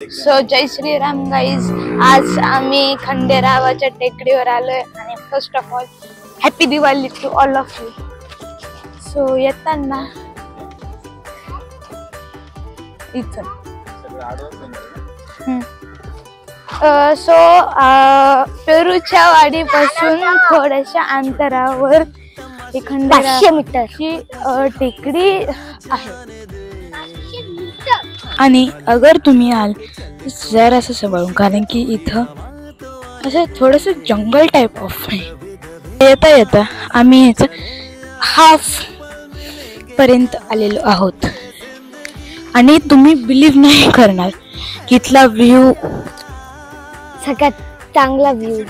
So जय Shriram guys, आज आम्ही खंडेरावाच्या टेकडीवर आलोय आणि first of all happy Diwali to all of you. So येताना इथं पेरूच्या वाडीपासून थोड्याशा अंतरावर खंडेराव मीटरची टेकडी आहे. आणि अगर तुम्ही आल जर असं सांभाळून, कारण की इथं असं थोडंसं जंगल टाईप ऑफ आहे. येता येता आम्ही याचं हाफ पर्यंत आलेलो आहोत आणि तुम्ही बिलीव्ह नाही करणार की इथला व्ह्यू सगळ्यात चांगला व्ह्यू.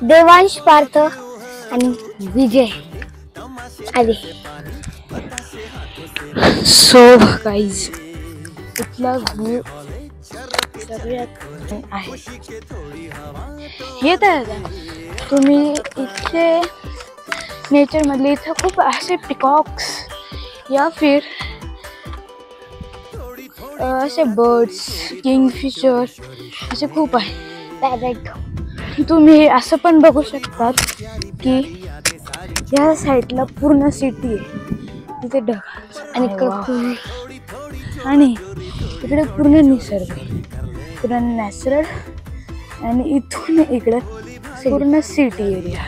देवांश, पार्थ आणि विजय आले. सो गाईज, इथला व्ह्यू सगळ्यात आहे. येत आहे तुम्ही इथे नेचर मधले इथं खूप असे पिकॉक्स या फिर असे बर्ड्स, किंगफिशर असे खूप आहे. तुम्ही असं पण बघू शकतात की या साईडला पूर्ण सिटी आहे, तिथे ढग आणि इकडे पूर्ण निसर्ग, पूर्ण नॅचरल, आणि इथून इकडे पूर्ण सिटी एरिया.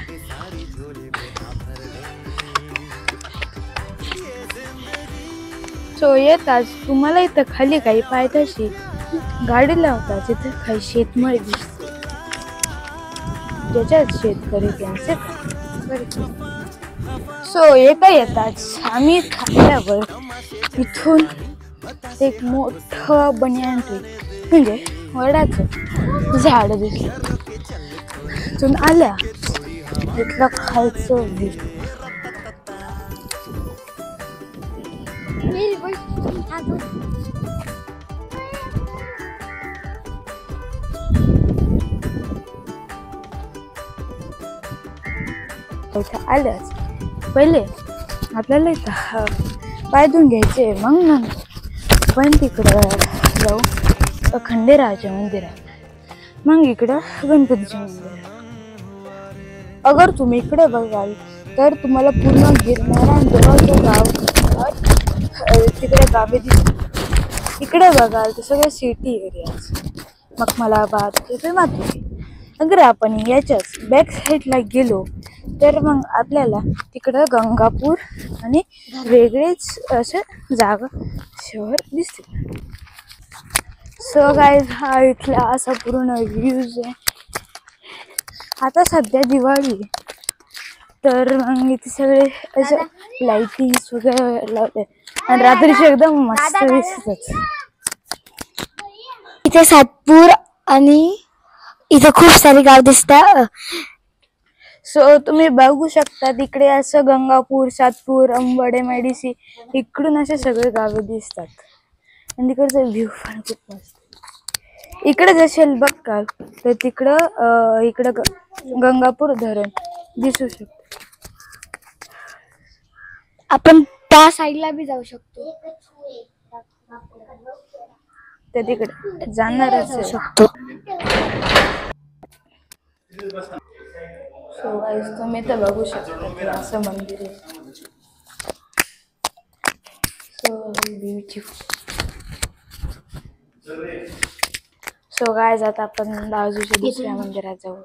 सो येताच तुम्हाला इथं खाली काही पायथ्याशी गाडी लावतात, इथं काही शेतमळी दिसते ज्याच्यात शेतकरी त्यांचे करतात. सो येताच आम्ही थांबल्यावर इथून एक मोठं बनियान ट्री म्हणजे वडाचं झाड दिसलं. तिथून आल्या इथलं खालचं व्ह्यू. इथं आल्याच पहिले आपल्याला इथं पाय धुवून घ्यायचे, मग पण तिकडं जाऊ खंडेरावाच्या मंदिरात, मग इकडं गणपतीच्या मंदिरात. अगर तुम्ही इकडे बघाल तर तुम्हाला पूर्ण गिरणारा गाव तिकडे गावे दिसतात. इकडे बघाल तर सगळं सिटी एरियाज, मखमलाबाद तिथे मात्र. अगर आपण याच्याच बॅक साईडला गेलो तर मग आपल्याला तिकडं गंगापूर आणि वेगळेच असं जागा शहर दिसते. सो गाईज, हा इथला असा पूर्ण व्ह्यूज आहे. आता सध्या दिवाळी तर मग इथे सगळे असं लाइटिंग्स वगैरे लावते आणि रात्रीची एकदम मस्त दिसतात. इथे सातपूर आणि इथे खूप सारे गाव दिसतात. सो तुम्ही बघू शकता तिकडे असं गंगापूर, सातपूर, अंबडे, मेडिसी इकडून असे सगळे गावे दिसतात आणि तिकडचा व्ह्यू पण खूप मस्त. इकडे जसेल बघाल तर तिकडं इकडं गंगापूर धरण दिसू शकतो. आपण त्या साईडला बी जाऊ शकतो, तर तिकडे जाणारच शकतो. सो गाईज, तुम्ही तर बघू शकता असं मंदिर आहे. So beautiful. सो गाईज, आता आपण बाजूच्या दुसऱ्या मंदिरात जाऊ.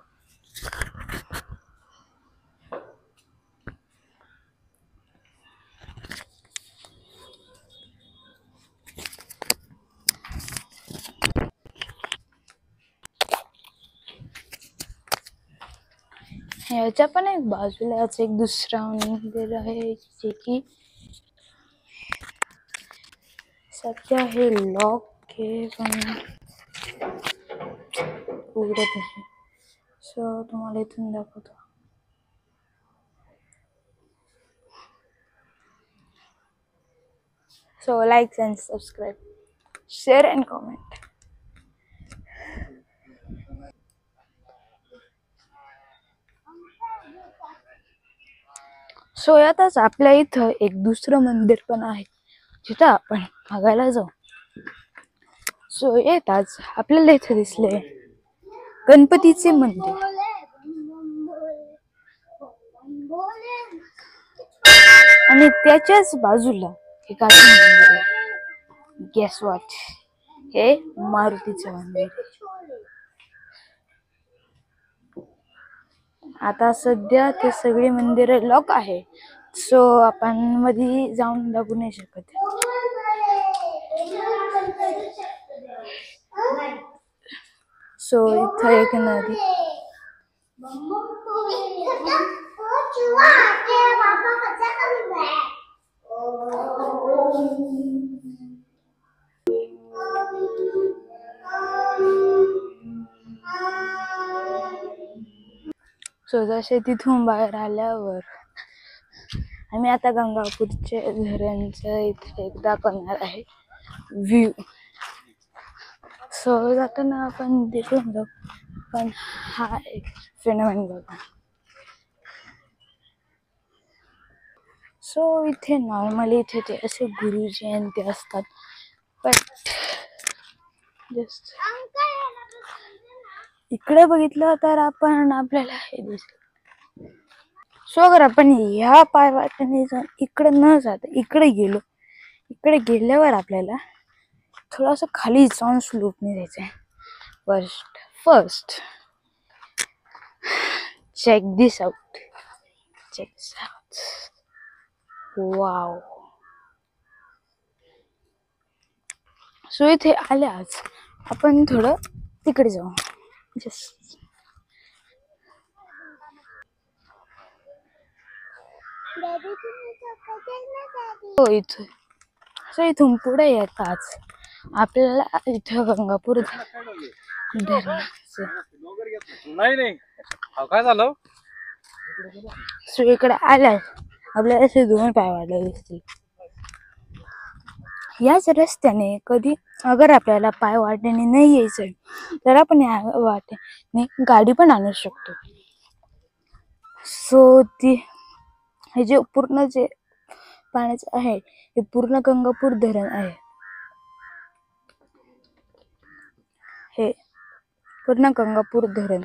ह्याच्या पण एक बाजूलाच एक दुसरा मंदिर आहे जे की सध्या हे लॉक आहे पण उघडत नाही. सो तुम्हाला इथून दाखवतो. So like and subscribe, share and comment. So यातच आपल्या इथं एक दुसरं मंदिर पण आहे. जिथं आपण बघायला जाऊ. सो येताच आपल्याला इथे दिसले गणपतीचे मंदिर आणि त्याच्याच बाजूला एक अजून मंदिर आहे. गेस वॉट, हे मारुतीचे मंदिर. आता सध्या ते सगळी मंदिरं लॉक आहे, सो आपण मध्ये जाऊन बघू नाही शकत. सो इथं एक नदी. सो जसे तिथून बाहेर आल्यावर आम्ही आता गंगापूरचे धरणचं इथे एक दाखवणार आहे व्ह्यू. सो जाताना आपण तिथून जाऊ, पण हा एक फिनोमेन बघा. सो इथे नॉर्मली इथे ते असे गुरुजी आणि ते असतात, बट जस्ट इकडे बघितलं तर आपण आपल्याला हे दिसलं. सो अगर आपण ह्या पायवाटेने जाऊन इकडे न जाता इकडे गेलो, इकडे गेल्यावर आपल्याला थोडंसं खाली जाऊन स्लोपने जायचंय. फर्स्ट चेक दिस आउट. वाव. सो इथे आल्याच आपण थोडं तिकडे जाऊ. जस्ट इथं. सो इथून पुढे येताच आपल्याला इथं गंगापूर धरणाचं. काय झालं? सो इकडे आल्यास आपल्याला असे 2 पायवाटे दिसतील. याच रस्त्याने कधी अगर आपल्याला पायवाटेने नाही यायचं तर आपण या वाटेने गाडी पण आणू शकतो. सो हे जे पूर्ण जे पाण्याचं आहे हे पूर्ण गंगापूर धरण आहे. हे पूर्ण गंगापूर धरण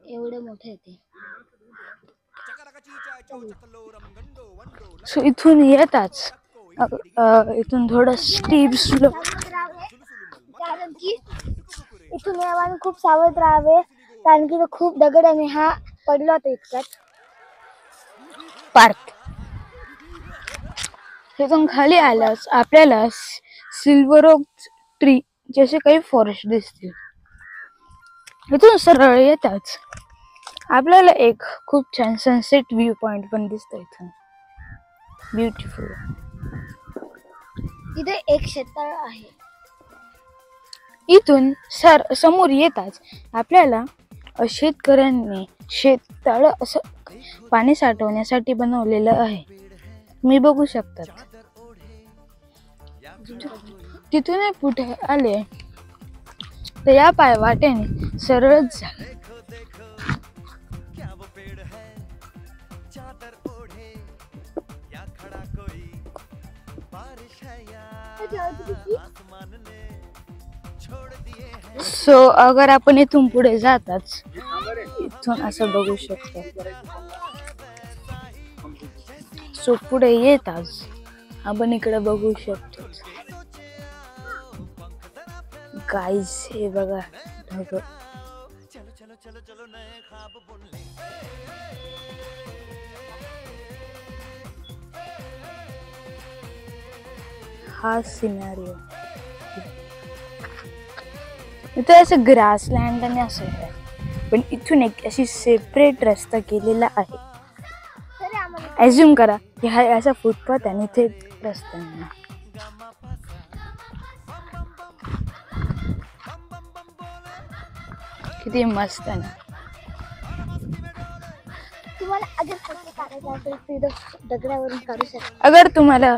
एवढं मोठं आहे. सो इथून येताच इथून थोडं स्टीप स्लो, कारण की इथून यावाने खूप सावध राहावे, कारण की खूप दगड आणि हा पडला होता इतक्यात. पार्क. तिथून खाली आल्यास आपल्याला सिल्वर ओक ट्री जसे काही फॉरेस्ट दिसतील. इथून सरळ येताच आपल्याला एक खूप छान सनसेट व्ह्यू पॉइंट पण दिसतो. इथून ब्युटिफुल. तिथे एक शेततळ आहे. इथून समोर येताच आपल्याला शेतकऱ्यांनी शेततळ असं पाणी साठवण्यासाठी बनवलेलं आहे. मी बघू शकतात. तिथून पुढे आले तर या पायवाटेने सरळच झालं. सो अगर आपण इथून पुढे जाताच इथून असं बघू शकतो. सो पुढे येताच आपण इकडे बघू शकतो. गाईज हे बघा ढग. हा सिनारिओ इथे असं ग्रासलँड आणि असं आहे, पण इथून एक अशी सेपरेट रस्ता केलेला आहे. ॲज्युम करा की हा असा फुटपाथ आणि इथे रस्ता नाही. किती मस्त आहे ना. तुम्हाला अगर फोटो काढायचा असेल तर दगडावरून काढू शकता. अगर तुम्हाला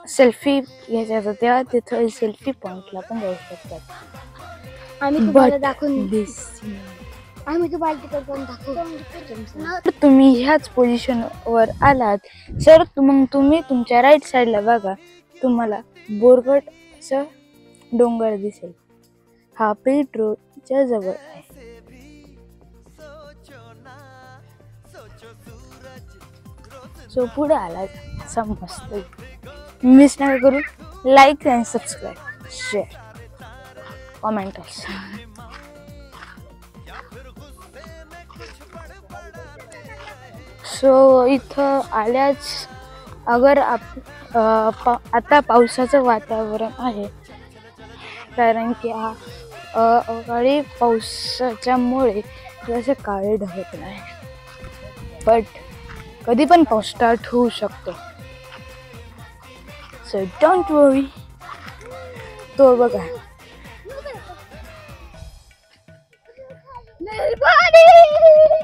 सेल्फी घ्यायचा असेल तेव्हा तिथं सेल्फी पॉइंटला पण जाऊ शकतात. आम्ही तुम्हाला दाखवून आम्ही तुम्हाला तिकडे जाऊन दाखवू. तर तुम्ही ह्याच पोझिशनवर आलात सर, मग तुम्ही तुमच्या राईट साईडला बघा, तुम्हाला बोरगड असं डोंगर दिसेल. हा पेठ रोडच्या जवळ आहे. सो पुढे आलात असा मस्त. मिस नका करू. Like and subscribe, share, comment. So इथं आल्याच अगर आता पावसाचं वातावरण आहे, कारण की हा अवकाळी पावसाच्यामुळे जसे काळे ढगत नाही, बट कधी पण पाऊस स्टार्ट होऊ शकतो. सो डोंट वरी. तो बघा,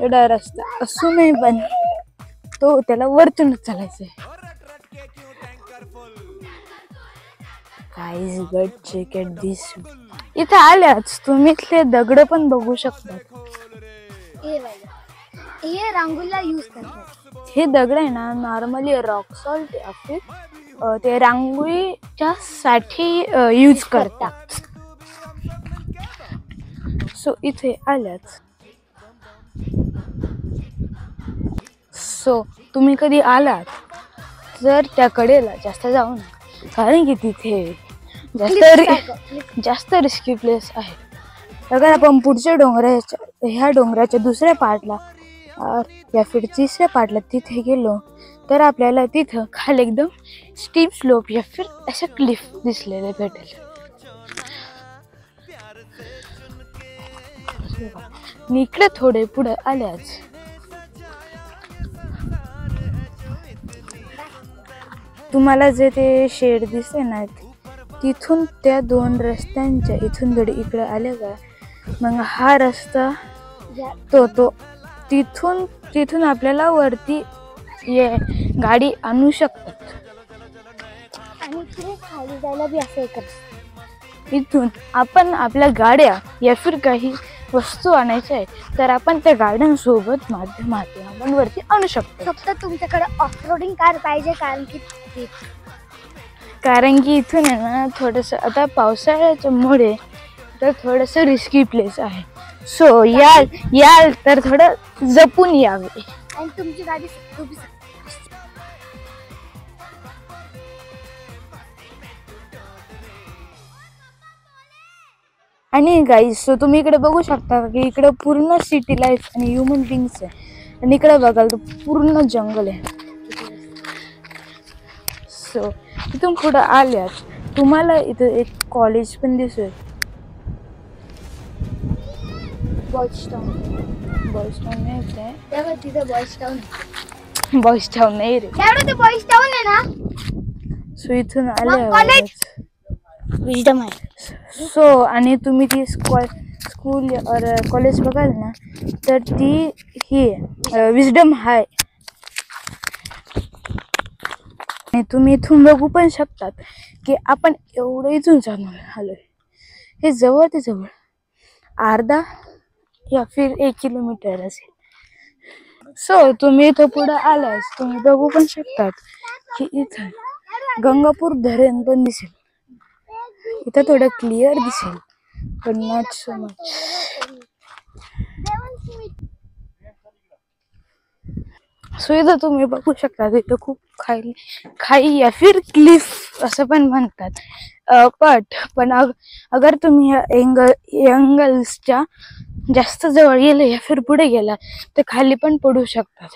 एवढा रस्ता असूनही पण तो त्याला वरतूनच चालायचंय. गाईज गट चेक एट दिस. इथे आल्याच तुम्ही इथले दगड पण बघू शकतात. हे रांगोळीला यूज करतात. हे दगड आहे ना, नॉर्मली रॉक सॉल्ट ते रांगोळीच्या साठी यूज करतात. सो इथे आल्याच. सो तुम्ही कधी आलात तर त्या कडेला जास्त जाऊ नका, कारण की तिथे जास्त रिस्की प्लेस आहे. अगर आपण पुढच्या ह्या डोंगराच्या दुसऱ्या पार्टला या फिर तिसऱ्या पार्टला तिथे गेलो तर आपल्याला तिथं खाली एकदम स्टीप स्लोप या फिर अशा क्लिफ दिसलेले भेटेल. इकडे थोडे पुढे आल्याच तुम्हाला जे ते शेड दिसते ना, तिथून त्या दोन रस्त्यांच्या इथून थोडे इकडे आले का, मग हा रस्ता तो तिथून आपल्याला वरती गाडी आणू शकतात. आणि खाली जायला बी असं एक इथून आपण आपल्या गाड्या या फिर काही वस्तू आणायच्या आहे तर आपण त्या गाड्यांसोबत माध्यमातून आपण वरती आणू शकतो. फक्त तुमच्याकडे ऑफरोडिंग कार पाहिजे, कारण की इथून आहे ना थोडंसं आता पावसाळ्याच्या मुळे तर थोडंसं रिस्की प्लेस आहे. सो याल तर थोडं जपून यावे. आणि तुमची गाडी आणि गाईज, सो तुम्ही इकडे बघू शकता की इकडे पूर्ण सिटी लाईफ आणि ह्युमन बिंग्स आहे. आणि इकडे बघाल तर पूर्ण जंगल आहे. सो इथून पुढे आल्यास तुम्हाला इथं एक कॉलेज पण दिसेल. बॉईज टाउन नाही ते, तिथे बॉईज टाउन नाही रे, ते बॉईज टाउन आहे ना. सो इथून आल्यावर विजडम आहे. सो आणि तुम्ही ती स्कूल और कॉलेज बघाल ना तर ती ही विजडम आहे. आणि तुम्ही इथून बघू पण शकतात की आपण एवढं इथून जाऊन आलोय. हे जवळ ते जवळ अर्धा या फिर 1 किलोमीटर असेल. सो तुम्ही इथं पुढे आल्यास तुम्ही बघू पण शकतात की इथं गंगापूर धरण पण दिसेल. इथं थोडं क्लिअर दिसेल पण नॉट सो मच. सो इथं तुम्ही बघू शकता इथं खूप खाई या फिर क्लिफ असं पण म्हणतात. पण अगर तुम्ही एंगल्सच्या जास्त जवळ गेले या फिर पुढे गेला तर खाली पण पडू शकतात.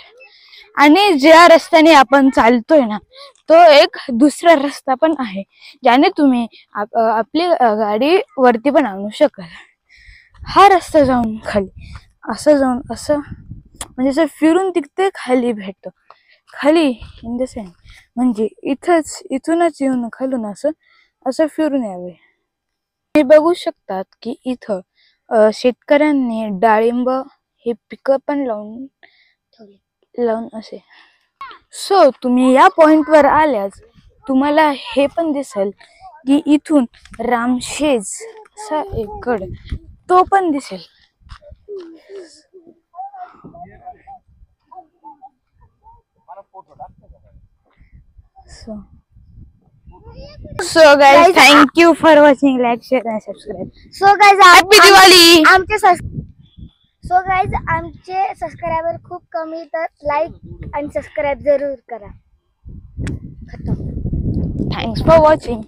आणि ज्या रस्त्याने आपण चालतोय ना तो एक दुसरा रस्ता पण आहे ज्याने तुम्ही आपली गाडी वरती पण आणू शकाल. हा रस्ता जाऊन खाली असं जाऊन असं म्हणजे असं फिरून तिथे खाली भेटतो. खाली इन द सेन्स म्हणजे इथूनच येऊन खालून असं फिरून यावे. हे बघू शकतात की इथं शेतकऱ्यांनी डाळिंब हे पिकं पण लावून असे. सो तुम्ही या पॉइंटवर आल्यास तुम्हाला हे पण दिसेल की इथून रामशेज असा एक गड तो पण दिसेल. So guys, thank you for watching. Like, share and subscribe. So guys Happy Diwali. आमचे सबस्क्रायबर खूप कमी, तर लाईक आणि सबस्क्राईब जरूर करा. Thanks for watching.